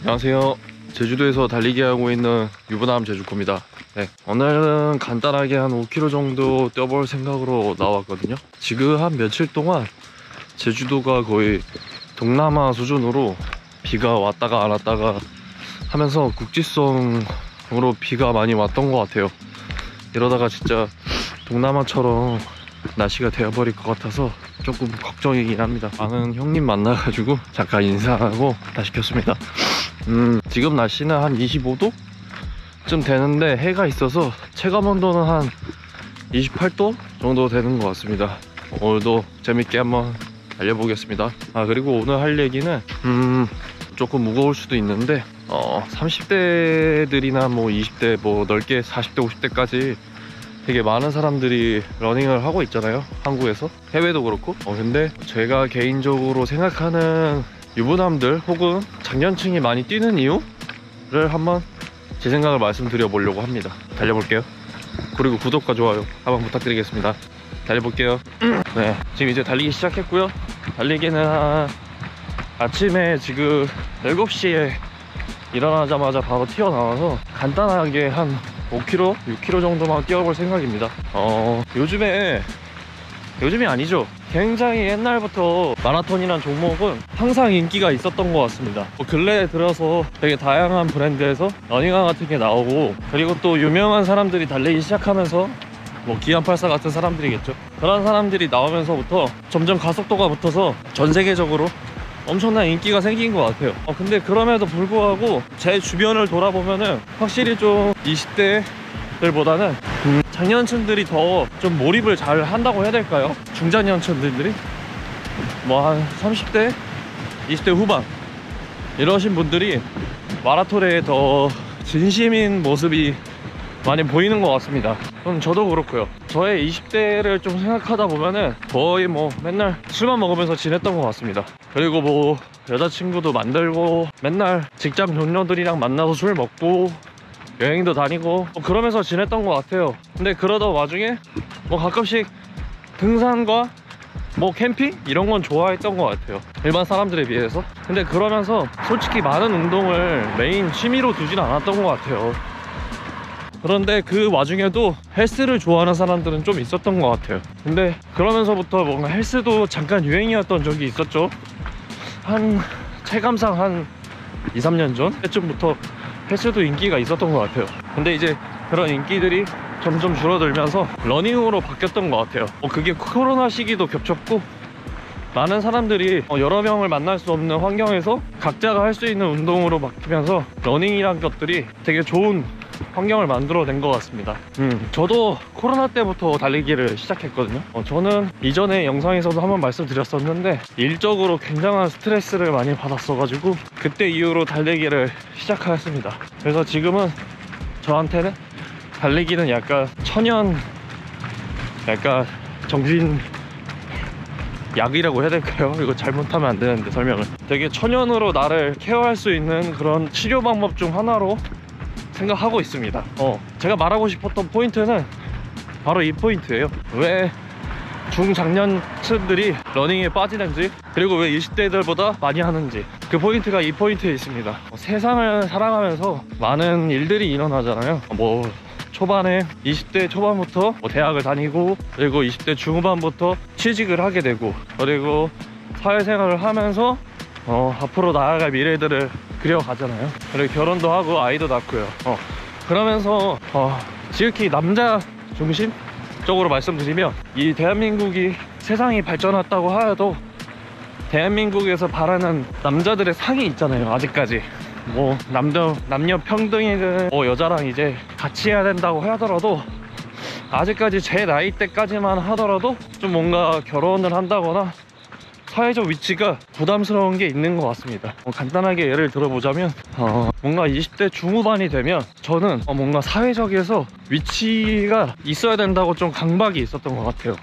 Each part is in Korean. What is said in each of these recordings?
안녕하세요. 제주도에서 달리기 하고 있는 유부남 제주코입니다. 네, 오늘은 간단하게 한 5km 정도 뛰어볼 생각으로 나왔거든요. 지금 한 며칠 동안 제주도가 거의 동남아 수준으로 비가 왔다가 안 왔다가 하면서 국지성으로 비가 많이 왔던 것 같아요. 이러다가 진짜 동남아처럼 날씨가 되어버릴 것 같아서 조금 걱정이긴 합니다. 아는 형님 만나가지고 잠깐 인사하고 다시 켰습니다. 지금 날씨는 한 25도쯤 되는데 해가 있어서 체감 온도는 한 28도 정도 되는 것 같습니다. 오늘도 재밌게 한번 달려보겠습니다. 그리고 오늘 할 얘기는 조금 무거울 수도 있는데 30대들이나 뭐 20대 뭐 넓게 40대 50대까지 되게 많은 사람들이 러닝을 하고 있잖아요, 한국에서. 해외도 그렇고. 근데 제가 개인적으로 생각하는 유부남들 혹은 장년층이 많이 뛰는 이유를 한번 제 생각을 말씀드려 보려고 합니다. 달려볼게요. 그리고 구독과 좋아요 한번 부탁드리겠습니다. 달려볼게요. 네, 지금 이제 달리기 시작했고요. 달리기는 아침에 지금 7시에 일어나자마자 바로 튀어나와서 간단하게 한 5km, 6km 정도만 뛰어볼 생각입니다. 요즘이 아니죠. 굉장히 옛날부터 마라톤이란 종목은 항상 인기가 있었던 것 같습니다. 근래에 들어서 되게 다양한 브랜드에서 러닝화 같은 게 나오고, 그리고 또 유명한 사람들이 달리기 시작하면서 뭐 기안84 같은 사람들이겠죠. 그런 사람들이 나오면서부터 점점 가속도가 붙어서 전 세계적으로 엄청난 인기가 생긴 것 같아요. 근데 그럼에도 불구하고 제 주변을 돌아보면은 확실히 좀 20대들보다는 장년층들이 더 좀 몰입을 잘 한다고 해야 될까요? 중장년층들이 뭐 한 30대, 20대 후반 이러신 분들이 마라톤에 더 진심인 모습이 많이 보이는 것 같습니다. 저도 그렇고요. 저의 20대를 좀 생각하다 보면은 거의 뭐 맨날 술만 먹으면서 지냈던 것 같습니다. 그리고 뭐 여자친구도 만들고 맨날 직장 동료들이랑 만나서 술 먹고 여행도 다니고 그러면서 지냈던 것 같아요. 근데 그러던 와중에 뭐 가끔씩 등산과 뭐 캠핑? 이런 건 좋아했던 것 같아요, 일반 사람들에 비해서. 근데 그러면서 솔직히 많은 운동을 메인 취미로 두진 않았던 것 같아요. 그런데 그 와중에도 헬스를 좋아하는 사람들은 좀 있었던 것 같아요. 근데 그러면서부터 뭔가 헬스도 잠깐 유행이었던 적이 있었죠. 한 체감상 한 2, 3년 전 때쯤부터 헬스도 인기가 있었던 것 같아요. 근데 이제 그런 인기들이 점점 줄어들면서 러닝으로 바뀌었던 것 같아요. 그게 코로나 시기도 겹쳤고, 많은 사람들이 여러 명을 만날 수 없는 환경에서 각자가 할 수 있는 운동으로 바뀌면서 러닝이란 것들이 되게 좋은 환경을 만들어낸 것 같습니다. 저도 코로나 때부터 달리기를 시작했거든요. 저는 이전에 영상에서도 한번 말씀드렸었는데 일적으로 굉장한 스트레스를 많이 받았어가지고 그때 이후로 달리기를 시작하였습니다. 그래서 지금은 저한테는 달리기는 약간 약간 정신 약이라고 해야 될까요? 이거 잘못하면 안 되는데 설명을. 되게 천연으로 나를 케어할 수 있는 그런 치료 방법 중 하나로 생각하고 있습니다. 제가 말하고 싶었던 포인트는 바로 이 포인트예요. 왜 중장년층들이 러닝에 빠지는지, 그리고 왜 20대들보다 많이 하는지, 그 포인트가 이 포인트에 있습니다. 세상을 살아가면서 많은 일들이 일어나잖아요. 뭐 초반에 20대 초반부터 대학을 다니고, 그리고 20대 중후반부터 취직을 하게 되고, 그리고 사회생활을 하면서 앞으로 나아갈 미래들을 그려가잖아요. 그리고 결혼도 하고 아이도 낳고요. 그러면서 지극히 남자 중심적으로 말씀드리면, 이 대한민국이 세상이 발전했다고 하여도 대한민국에서 바라는 남자들의 상이 있잖아요. 아직까지 뭐 남녀 평등이든 뭐 여자랑 이제 같이 해야 된다고 하더라도, 아직까지 제 나이 때까지만 하더라도 좀 뭔가 결혼을 한다거나 사회적 위치가 부담스러운 게 있는 것 같습니다. 간단하게 예를 들어보자면 뭔가 20대 중후반이 되면 저는 뭔가 사회적에서 위치가 있어야 된다고 좀 강박이 있었던 것 같아요.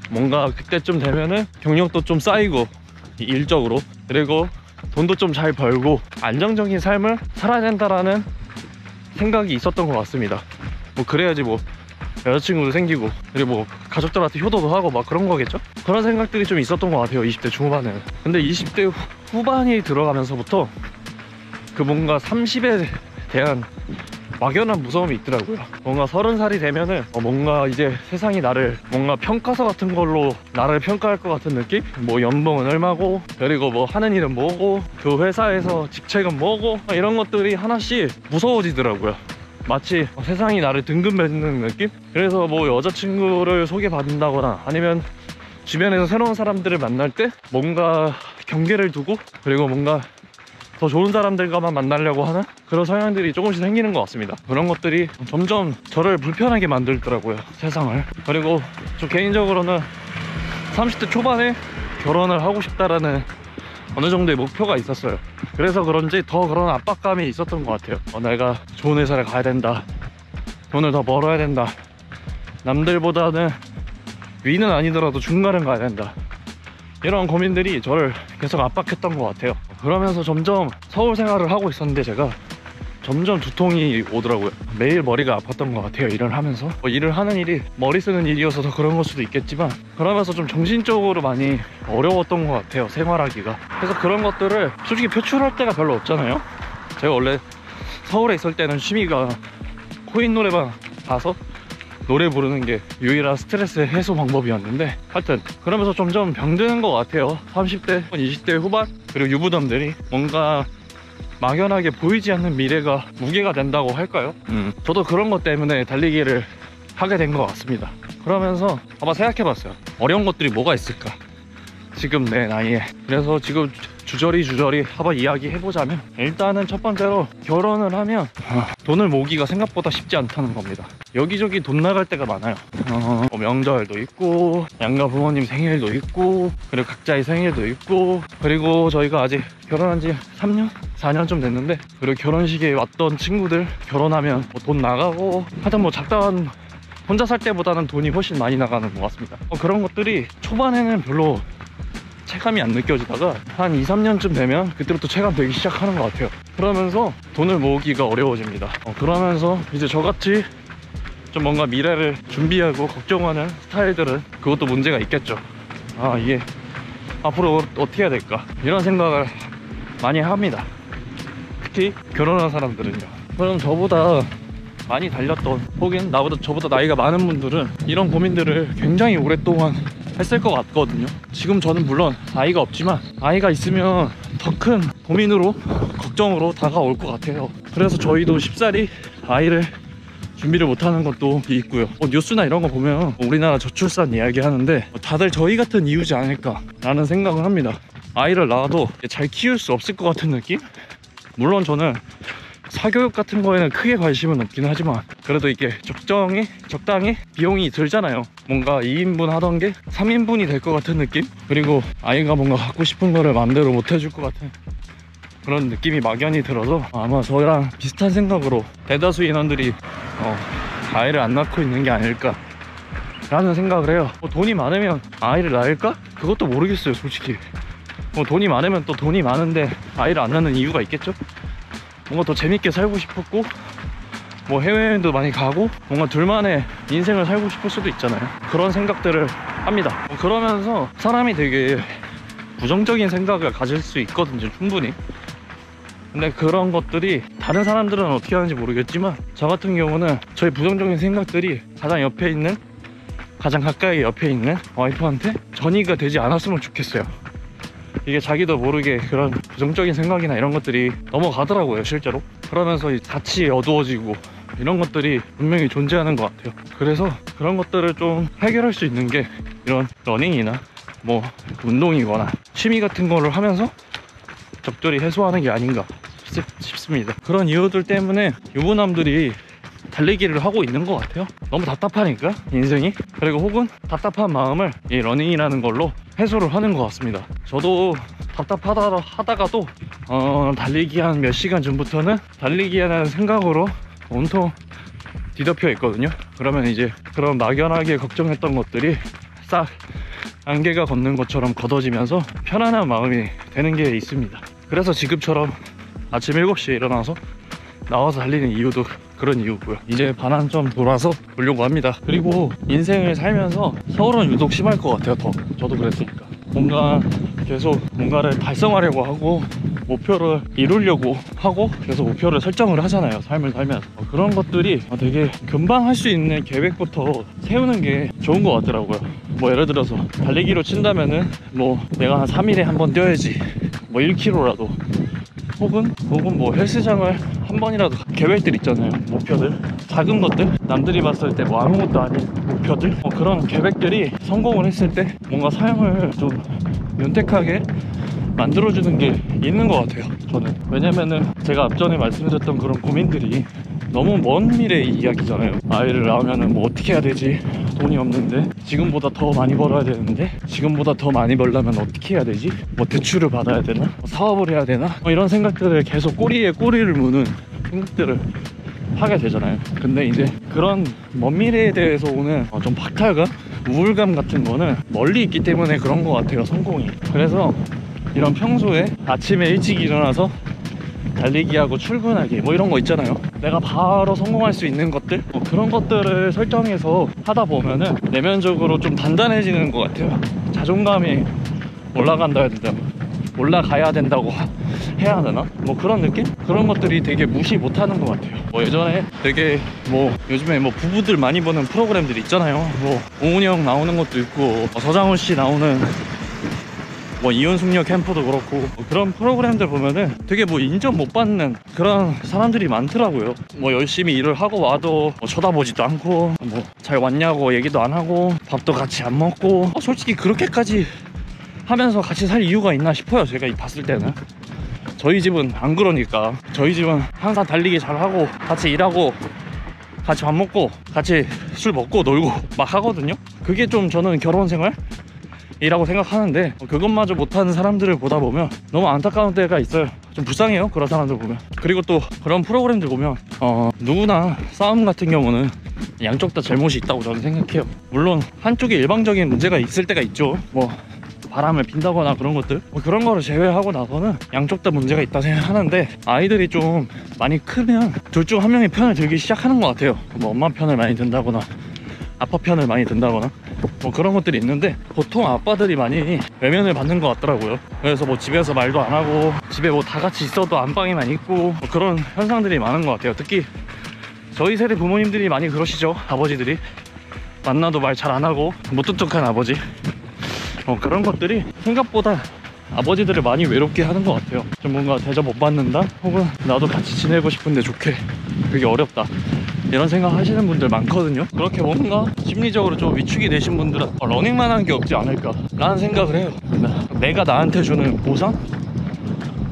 뭔가 그때쯤 되면은 경력도 좀 쌓이고 일적으로, 그리고 돈도 좀 잘 벌고 안정적인 삶을 살아야 된다라는 생각이 있었던 것 같습니다. 뭐 그래야지 뭐 여자친구도 생기고, 그리고 뭐 가족들한테 효도도 하고 막 그런 거겠죠? 그런 생각들이 좀 있었던 것 같아요, 20대 중후반에는. 근데 20대 후반이 들어가면서부터 그 뭔가 30에 대한 막연한 무서움이 있더라고요. 뭔가 30살이 되면은 뭔가 이제 세상이 나를 뭔가 평가서 같은 걸로 나를 평가할 것 같은 느낌? 뭐 연봉은 얼마고, 그리고 뭐 하는 일은 뭐고, 그 회사에서 직책은 뭐고, 이런 것들이 하나씩 무서워지더라고요. 마치 세상이 나를 등급 매는 느낌? 그래서 뭐 여자친구를 소개받는다거나 아니면 주변에서 새로운 사람들을 만날 때 뭔가 경계를 두고, 그리고 뭔가 더 좋은 사람들과만 만나려고 하는 그런 성향들이 조금씩 생기는 것 같습니다. 그런 것들이 점점 저를 불편하게 만들더라고요, 세상을. 그리고 저 개인적으로는 30대 초반에 결혼을 하고 싶다라는 어느 정도의 목표가 있었어요. 그래서 그런지 더 그런 압박감이 있었던 것 같아요. 내가 좋은 회사를 가야 된다, 돈을 더 벌어야 된다, 남들보다는 위는 아니더라도 중간은 가야 된다, 이런 고민들이 저를 계속 압박했던 것 같아요. 그러면서 점점 서울 생활을 하고 있었는데 제가 점점 두통이 오더라고요. 매일 머리가 아팠던 것 같아요, 일을 하면서. 일을 하는 일이 머리 쓰는 일이어서 더 그런 걸 수도 있겠지만, 그러면서 좀 정신적으로 많이 어려웠던 것 같아요, 생활하기가. 그래서 그런 것들을 솔직히 표출할 데가 별로 없잖아요. 제가 원래 서울에 있을 때는 취미가 코인 노래방 가서 노래 부르는 게 유일한 스트레스 해소 방법이었는데, 하여튼 그러면서 점점 병드는 것 같아요. 30대, 20대 후반, 그리고 유부남들이 뭔가 막연하게 보이지 않는 미래가 무게가 된다고 할까요? 저도 그런 것 때문에 달리기를 하게 된 것 같습니다. 그러면서 한번 생각해봤어요. 어려운 것들이 뭐가 있을까, 지금 내 나이에. 그래서 지금 주저리 한번 이야기해보자면, 일단은 첫 번째로 결혼을 하면 돈을 모으기가 생각보다 쉽지 않다는 겁니다. 여기저기 돈 나갈 때가 많아요. 명절도 있고, 양가 부모님 생일도 있고, 그리고 각자의 생일도 있고, 그리고 저희가 아직 결혼한 지 3년? 4년 좀 됐는데, 그리고 결혼식에 왔던 친구들 결혼하면 뭐 돈 나가고, 하여튼 뭐 작다한, 혼자 살 때보다는 돈이 훨씬 많이 나가는 것 같습니다. 그런 것들이 초반에는 별로 체감이 안 느껴지다가 한 2, 3년쯤 되면 그때부터 체감되기 시작하는 것 같아요. 그러면서 돈을 모으기가 어려워집니다. 그러면서 이제 저같이 좀 뭔가 미래를 준비하고 걱정하는 스타일들은 그것도 문제가 있겠죠. 이게 앞으로 어떻게 해야 될까, 이런 생각을 많이 합니다. 특히 결혼한 사람들은요. 그럼 저보다 많이 달렸던, 혹은 저보다 나이가 많은 분들은 이런 고민들을 굉장히 오랫동안 했을 것 같거든요. 지금 저는 물론 아이가 없지만, 아이가 있으면 더 큰 고민으로, 걱정으로 다가올 것 같아요. 그래서 저희도 쉽사리 아이를 준비를 못하는 것도 있고요. 뉴스나 이런 거 보면 우리나라 저출산 이야기 하는데, 다들 저희 같은 이유지 않을까 라는 생각을 합니다. 아이를 낳아도 잘 키울 수 없을 것 같은 느낌? 물론 저는 사교육 같은 거에는 크게 관심은 없긴 하지만, 그래도 이게 적당히 비용이 들잖아요. 뭔가 2인분 하던 게 3인분이 될 것 같은 느낌? 그리고 아이가 뭔가 갖고 싶은 거를 마음대로 못 해줄 것 같은 그런 느낌이 막연히 들어서, 아마 저랑 비슷한 생각으로 대다수 인원들이 아이를 안 낳고 있는 게 아닐까 라는 생각을 해요. 돈이 많으면 아이를 낳을까? 그것도 모르겠어요, 솔직히. 돈이 많으면 또 돈이 많은데 아이를 안 낳는 이유가 있겠죠? 뭔가 더 재밌게 살고 싶었고, 뭐 해외여행도 많이 가고, 뭔가 둘만의 인생을 살고 싶을 수도 있잖아요. 그런 생각들을 합니다. 그러면서 사람이 되게 부정적인 생각을 가질 수 있거든요, 충분히. 근데 그런 것들이 다른 사람들은 어떻게 하는지 모르겠지만, 저 같은 경우는 저의 부정적인 생각들이 가장 가까이 옆에 있는 와이프한테 전이가 되지 않았으면 좋겠어요. 이게 자기도 모르게 그런 부정적인 생각이나 이런 것들이 넘어가더라고요, 실제로. 그러면서 같이 어두워지고, 이런 것들이 분명히 존재하는 것 같아요. 그래서 그런 것들을 좀 해결할 수 있는 게 이런 러닝이나 뭐 운동이거나 취미 같은 거를 하면서 적절히 해소하는 게 아닌가 싶습니다. 그런 이유들 때문에 유부남들이 달리기를 하고 있는 것 같아요. 너무 답답하니까, 인생이. 그리고 혹은 답답한 마음을 이 러닝이라는 걸로 해소를 하는 것 같습니다. 저도 하다가도 달리기 한 몇 시간 전부터는 달리기라는 생각으로 온통 뒤덮여 있거든요. 그러면 이제 그런 막연하게 걱정했던 것들이 싹 안개가 걷는 것처럼 걷어지면서 편안한 마음이 되는 게 있습니다. 그래서 지금처럼 아침 7시에 일어나서 나와서 달리는 이유도 그런 이유고요. 이제 반환점 돌아서 보려고 합니다. 그리고 인생을 살면서 서울은 유독 심할 것 같아요. 저도 그랬으니까 뭔가 계속 뭔가를 달성하려고 하고, 목표를 이루려고 하고 그래서 목표를 설정을 하잖아요, 삶을 살면. 그런 것들이 되게 금방 할 수 있는 계획부터 세우는 게 좋은 것 같더라고요. 뭐 예를 들어서 달리기로 친다면은 뭐 내가 한 3일에 한 번 뛰어야지, 뭐 1km라도, 혹은 뭐 헬스장을 한 번이라도, 계획들 있잖아요, 목표들, 작은 것들, 남들이 봤을 때 뭐 아무것도 아닌 목표들, 그런 계획들이 성공을 했을 때 뭔가 삶을 좀 윤택하게 만들어주는 게 있는 것 같아요, 저는. 왜냐면은 제가 앞전에 말씀드렸던 그런 고민들이 너무 먼 미래의 이야기잖아요. 아이를 낳으면은 뭐 어떻게 해야 되지, 돈이 없는데, 지금보다 더 많이 벌어야 되는데, 지금보다 더 많이 벌려면 어떻게 해야 되지, 뭐 대출을 받아야 되나, 뭐 사업을 해야 되나, 이런 생각들을 계속 꼬리에 꼬리를 무는 생각들을 하게 되잖아요. 근데 이제 그런 먼 미래에 대해서 오는 좀 박탈감, 우울감 같은 거는 멀리 있기 때문에 그런 것 같아요, 성공이. 그래서 이런 평소에 아침에 일찍 일어나서 달리기하고 출근하기, 뭐 이런 거 있잖아요, 내가 바로 성공할 수 있는 것들, 그런 것들을 설정해서 하다 보면은 내면적으로 좀 단단해지는 것 같아요. 자존감이 올라간다 해야 되나, 올라가야 된다고 해야 하나, 뭐 그런 느낌? 그런 것들이 되게 무시 못하는 것 같아요. 뭐 예전에 되게 뭐 요즘에 뭐 부부들 많이 보는 프로그램들 있잖아요. 뭐 오은이 형 나오는 것도 있고, 서장훈 씨 나오는 뭐 이혼숙녀 캠프도 그렇고, 그런 프로그램들 보면은 되게 뭐 인정 못 받는 그런 사람들이 많더라고요. 뭐 열심히 일을 하고 와도 뭐 쳐다보지도 않고, 뭐 잘 왔냐고 얘기도 안 하고, 밥도 같이 안 먹고, 솔직히 그렇게까지 하면서 같이 살 이유가 있나 싶어요, 제가 봤을 때는. 저희 집은 안 그러니까. 저희 집은 항상 달리기 잘하고, 같이 일하고, 같이 밥 먹고, 같이 술 먹고 놀고 막 하거든요. 그게 좀 저는 결혼 생활 이라고 생각하는데, 그것마저 못하는 사람들을 보다 보면 너무 안타까운 때가 있어요. 좀 불쌍해요, 그런 사람들 보면. 그리고 또 그런 프로그램들 보면 누구나 싸움 같은 경우는 양쪽 다 잘못이 있다고 저는 생각해요. 물론 한쪽에 일방적인 문제가 있을 때가 있죠. 뭐 바람을 핀다거나 그런 것들, 그런 거를 제외하고 나서는 양쪽 다 문제가 있다 생각하는데, 아이들이 좀 많이 크면 둘 중 한 명의 편을 들기 시작하는 것 같아요. 뭐 엄마 편을 많이 든다거나 아빠 편을 많이 든다거나 뭐 그런 것들이 있는데, 보통 아빠들이 많이 외면을 받는 것 같더라고요. 그래서 뭐 집에서 말도 안 하고, 집에 뭐 다 같이 있어도 안방에만 있고, 뭐 그런 현상들이 많은 것 같아요. 특히 저희 세대 부모님들이 많이 그러시죠. 아버지들이 만나도 말 잘 안 하고 무뚝뚝한 아버지, 그런 것들이 생각보다 아버지들을 많이 외롭게 하는 것 같아요. 좀 뭔가 대접 못 받는다, 혹은 나도 같이 지내고 싶은데 좋게, 그게 어렵다, 이런 생각 하시는 분들 많거든요. 그렇게 뭔가 심리적으로 좀 위축이 되신 분들은 러닝만 한 게 없지 않을까 라는 생각을 해요. 내가 나한테 주는 보상?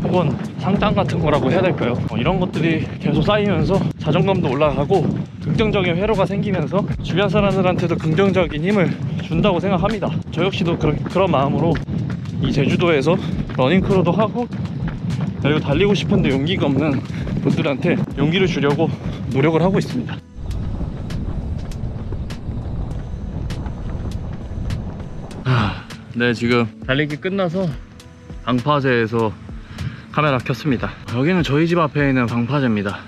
혹은 상장 같은 거라고 해야 될까요? 이런 것들이 계속 쌓이면서 자존감도 올라가고, 긍정적인 회로가 생기면서 주변 사람들한테도 긍정적인 힘을 준다고 생각합니다. 저 역시도 그런 마음으로 이 제주도에서 러닝크루도 하고, 그리고 달리고 싶은데 용기가 없는 분들한테 용기를 주려고 노력을 하고 있습니다. 네, 지금 달리기 끝나서 방파제에서 카메라 켰습니다. 여기는 저희 집 앞에 있는 방파제입니다.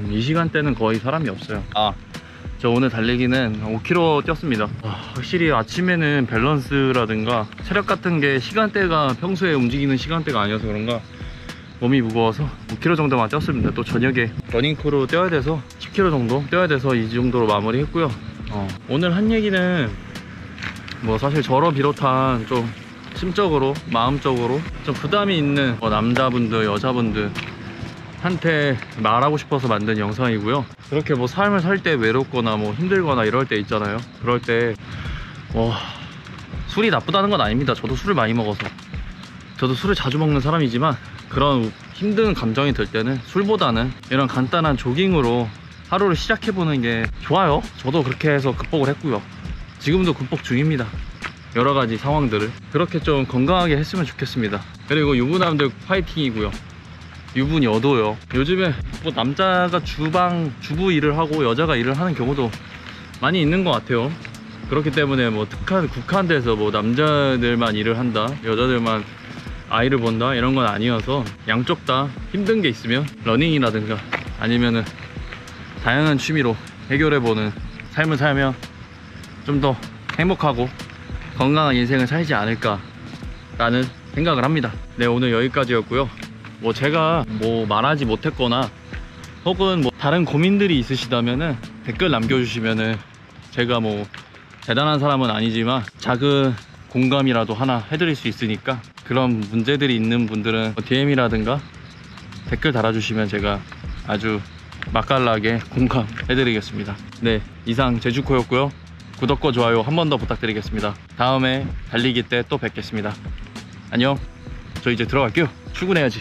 이 시간대는 거의 사람이 없어요. 저 오늘 달리기는 5km 뛰었습니다. 확실히 아침에는 밸런스라든가 체력 같은 게 시간대가 평소에 움직이는 시간대가 아니어서 그런가 몸이 무거워서 5km 정도만 뛰었습니다. 또 저녁에 러닝크루 뛰어야 돼서 10km 정도 뛰어야 돼서 이 정도로 마무리했고요. 오늘 한 얘기는 뭐 사실 저를 비롯한 좀 심적으로, 마음적으로 좀 부담이 있는 남자분들, 여자분들 한테 말하고 싶어서 만든 영상이고요. 그렇게 뭐 삶을 살 때 외롭거나 뭐 힘들거나 이럴 때 있잖아요. 그럴 때 술이 나쁘다는 건 아닙니다. 저도 술을 많이 먹어서, 저도 술을 자주 먹는 사람이지만, 그런 힘든 감정이 들 때는 술보다는 이런 간단한 조깅으로 하루를 시작해보는 게 좋아요. 저도 그렇게 해서 극복을 했고요. 지금도 극복 중입니다. 여러 가지 상황들을 그렇게 좀 건강하게 했으면 좋겠습니다. 그리고 유부남들 파이팅이고요. 유부녀도요. 요즘에 뭐 남자가 주부 일을 하고 여자가 일을 하는 경우도 많이 있는 것 같아요. 그렇기 때문에 뭐 국한돼서 뭐 남자들만 일을 한다, 여자들만 아이를 본다, 이런 건 아니어서 양쪽 다 힘든 게 있으면 러닝이라든가 아니면은 다양한 취미로 해결해보는 삶을 살면 좀 더 행복하고 건강한 인생을 살지 않을까 라는 생각을 합니다. 네, 오늘 여기까지였고요. 뭐 제가 뭐 말하지 못했거나 혹은 뭐 다른 고민들이 있으시다면은 댓글 남겨주시면은 제가 뭐 대단한 사람은 아니지만 작은 공감이라도 하나 해드릴 수 있으니까, 그런 문제들이 있는 분들은 DM이라든가 댓글 달아주시면 제가 아주 맛깔나게 공감해드리겠습니다. 네, 이상 제주코였고요. 구독과 좋아요 한 번 더 부탁드리겠습니다. 다음에 달리기 때 또 뵙겠습니다. 안녕. 저 이제 들어갈게요. 출근해야지.